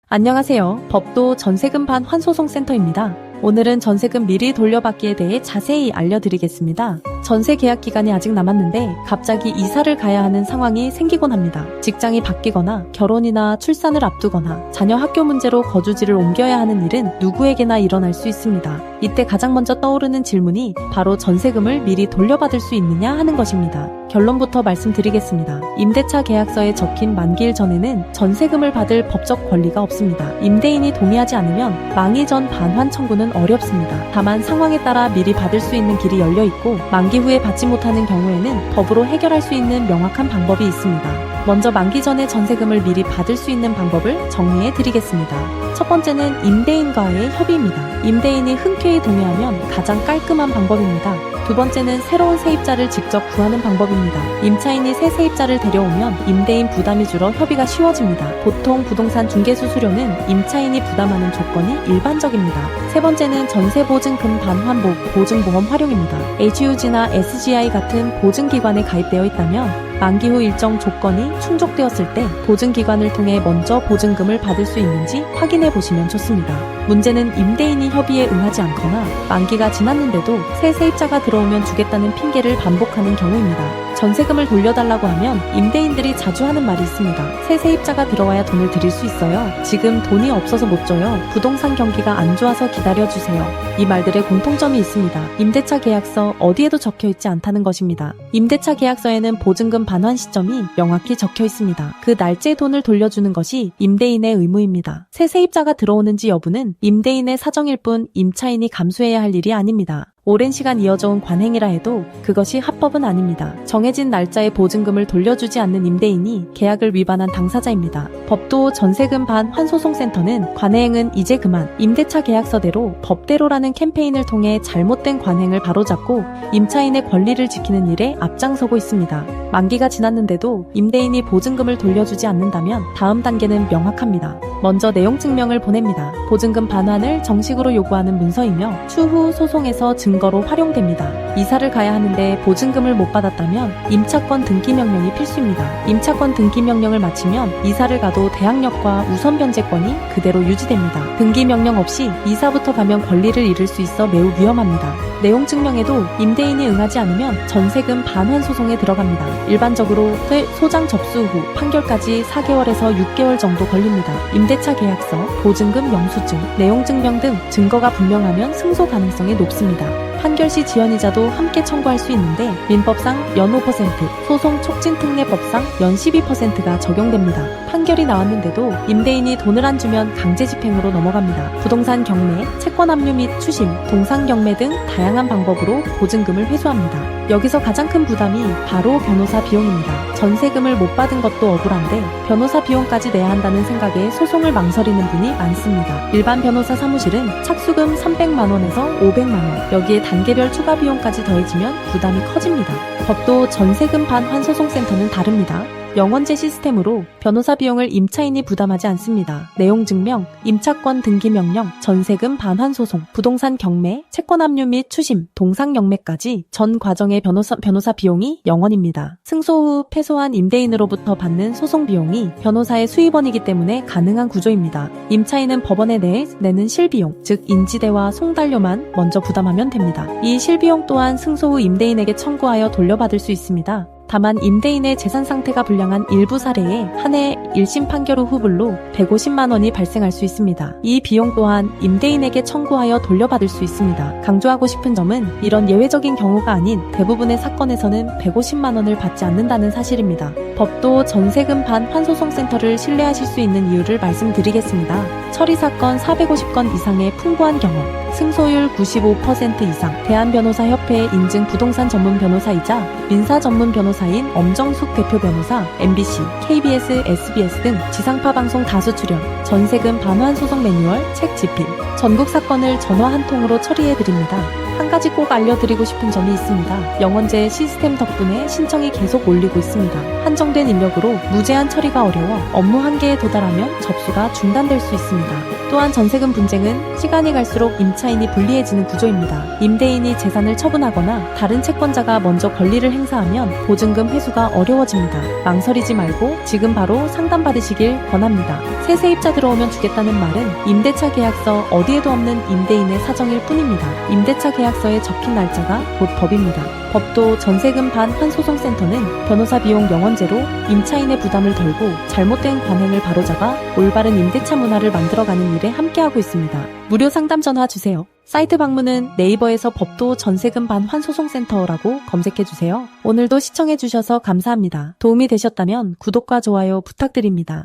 안녕하세요. 법도 전세금 반환소송센터입니다. 오늘은 전세금 미리 돌려받기에 대해 자세히 알려드리겠습니다. 전세 계약 기간이 아직 남았는데 갑자기 이사를 가야 하는 상황이 생기곤 합니다. 직장이 바뀌거나 결혼이나 출산을 앞두거나 자녀 학교 문제로 거주지를 옮겨야 하는 일은 누구에게나 일어날 수 있습니다. 이때 가장 먼저 떠오르는 질문이 바로 전세금을 미리 돌려받을 수 있느냐 하는 것입니다. 결론부터 말씀드리겠습니다. 임대차 계약서에 적힌 만기일 전에는 전세금을 받을 법적 권리가 없습니다. 임대인이 동의하지 않으면 만기 전 반환 청구는 어렵습니다. 다만 상황에 따라 미리 받을 수 있는 길이 열려있고 만기 후에 받지 못하는 경우에는 법으로 해결할 수 있는 명확한 방법이 있습니다. 먼저 만기 전에 전세금을 미리 받을 수 있는 방법을 정리해 드리겠습니다. 첫 번째는 임대인과의 협의입니다. 임대인이 흔쾌히 동의하면 가장 깔끔한 방법입니다. 두 번째는 새로운 세입자를 직접 구하는 방법입니다. 임차인이 새 세입자를 데려오면 임대인 부담이 줄어 협의가 쉬워집니다. 보통 부동산 중개수수료는 임차인이 부담하는 조건이 일반적입니다. 세 번째는 전세보증금 반환 보증보험 활용입니다. HUG나 SGI 같은 보증기관에 가입되어 있다면 만기 후 일정 조건이 충족되었을 때 보증기관을 통해 먼저 보증금을 받을 수 있는지 확인해 보시면 좋습니다. 문제는 임대인이 협의에 응하지 않거나 만기가 지났는데도 새 세입자가 들어오면 주겠다는 핑계를 반복하는 경우입니다. 전세금을 돌려달라고 하면 임대인들이 자주 하는 말이 있습니다. 새 세입자가 들어와야 돈을 드릴 수 있어요. 지금 돈이 없어서 못 줘요. 부동산 경기가 안 좋아서 기다려주세요. 이 말들의 공통점이 있습니다. 임대차 계약서 어디에도 적혀 있지 않다는 것입니다. 임대차 계약서에는 보증금 반환 시점이 명확히 적혀 있습니다. 그 날짜에 돈을 돌려주는 것이 임대인의 의무입니다. 새 세입자가 들어오는지 여부는 임대인의 사정일 뿐 임차인이 감수해야 할 일이 아닙니다. 오랜 시간 이어져온 관행이라 해도 그것이 합법은 아닙니다. 정해진 날짜에 보증금을 돌려주지 않는 임대인이 계약을 위반한 당사자입니다. 법도 전세금 반환소송센터는 관행은 이제 그만, 임대차 계약서대로 법대로라는 캠페인을 통해 잘못된 관행을 바로잡고 임차인의 권리를 지키는 일에 앞장서고 있습니다. 만기가 지났는데도 임대인이 보증금을 돌려주지 않는다면 다음 단계는 명확합니다. 먼저 내용 증명을 보냅니다. 보증금 반환을 정식으로 요구하는 문서이며 추후 소송에서 증거로 활용됩니다. 이사를 가야 하는데 보증금을 못 받았다면 임차권 등기 명령이 필수입니다. 임차권 등기 명령을 마치면 이사를 가도 대항력과 우선 변제권이 그대로 유지됩니다. 등기 명령 없이 이사부터 가면 권리를 잃을 수 있어 매우 위험합니다. 내용 증명에도 임대인이 응하지 않으면 전세금 반환 소송에 들어갑니다. 일반적으로 소장 접수 후 판결까지 4개월에서 6개월 정도 걸립니다. 임대차 계약서, 보증금 영수증, 내용 증명 등 증거가 분명하면 승소 가능성이 높습니다. 판결 시 지연이자도 함께 청구할 수 있는데 민법상 연 5%, 소송 촉진 특례법상 연 12%가 적용됩니다. 판결이 나왔는데도 임대인이 돈을 안 주면 강제 집행으로 넘어갑니다. 부동산 경매, 채권 압류 및 추심, 동상 경매 등 다양한 방법으로 보증금을 회수합니다. 여기서 가장 큰 부담이 바로 변호사 비용입니다. 전세금을 못 받은 것도 억울한데 변호사 비용까지 내야 한다는 생각에 소송을 망설이는 분이 많습니다. 일반 변호사 사무실은 착수금 300만원에서 500만원, 여기에 단계별 추가 비용까지 더해지면 부담이 커집니다. 법도 전세금 반환소송센터는 다릅니다. 영원제 시스템으로 변호사 비용을 임차인이 부담하지 않습니다. 내용 증명, 임차권 등기 명령, 전세금 반환 소송, 부동산 경매, 채권 압류 및 추심, 동상 경매까지 전 과정의 변호사 비용이 영원입니다. 승소 후 패소한 임대인으로부터 받는 소송 비용이 변호사의 수입원이기 때문에 가능한 구조입니다. 임차인은 법원에 내는 실비용, 즉 인지대와 송달료만 먼저 부담하면 됩니다. 이 실비용 또한 승소 후 임대인에게 청구하여 돌려받을 수 있습니다. 다만 임대인의 재산 상태가 불량한 일부 사례에 한 해 1심 판결 후 후불로 150만 원이 발생할 수 있습니다. 이 비용 또한 임대인에게 청구하여 돌려받을 수 있습니다. 강조하고 싶은 점은 이런 예외적인 경우가 아닌 대부분의 사건에서는 150만 원을 받지 않는다는 사실입니다. 법도 전세금 반환소송센터를 신뢰하실 수 있는 이유를 말씀드리겠습니다. 처리사건 450건 이상의 풍부한 경험, 승소율 95% 이상, 대한변호사협회 인증 부동산 전문 변호사이자 민사 전문 변호사인 엄정숙 대표 변호사, MBC, KBS, SBS 등 지상파 방송 다수 출연, 전세금 반환 소송 매뉴얼, 책 집필, 전국 사건을 전화 한 통으로 처리해드립니다. 한 가지 꼭 알려드리고 싶은 점이 있습니다. 영원제 시스템 덕분에 신청이 계속 몰리고 있습니다. 한정된 인력으로 무제한 처리가 어려워 업무 한계에 도달하면 접수가 중단될 수 있습니다. 또한 전세금 분쟁은 시간이 갈수록 임차인이 불리해지는 구조입니다. 임대인이 재산을 처분하거나 다른 채권자가 먼저 권리를 행사하면 보증금 회수가 어려워집니다. 망설이지 말고 지금 바로 상담받으시길 권합니다. 새 세입자 들어오면 주겠다는 말은 임대차 계약서 어디에도 없는 임대인의 사정일 뿐입니다. 임대차 계약서에 적힌 날짜가 곧 법입니다. 법도 전세금 반환소송센터는 변호사 비용 0원제로 임차인의 부담을 덜고 잘못된 관행을 바로잡아 올바른 임대차 문화를 만들어가는 일에 함께하고 있습니다. 무료 상담 전화 주세요. 사이트 방문은 네이버에서 법도 전세금 반환소송센터라고 검색해주세요. 오늘도 시청해주셔서 감사합니다. 도움이 되셨다면 구독과 좋아요 부탁드립니다.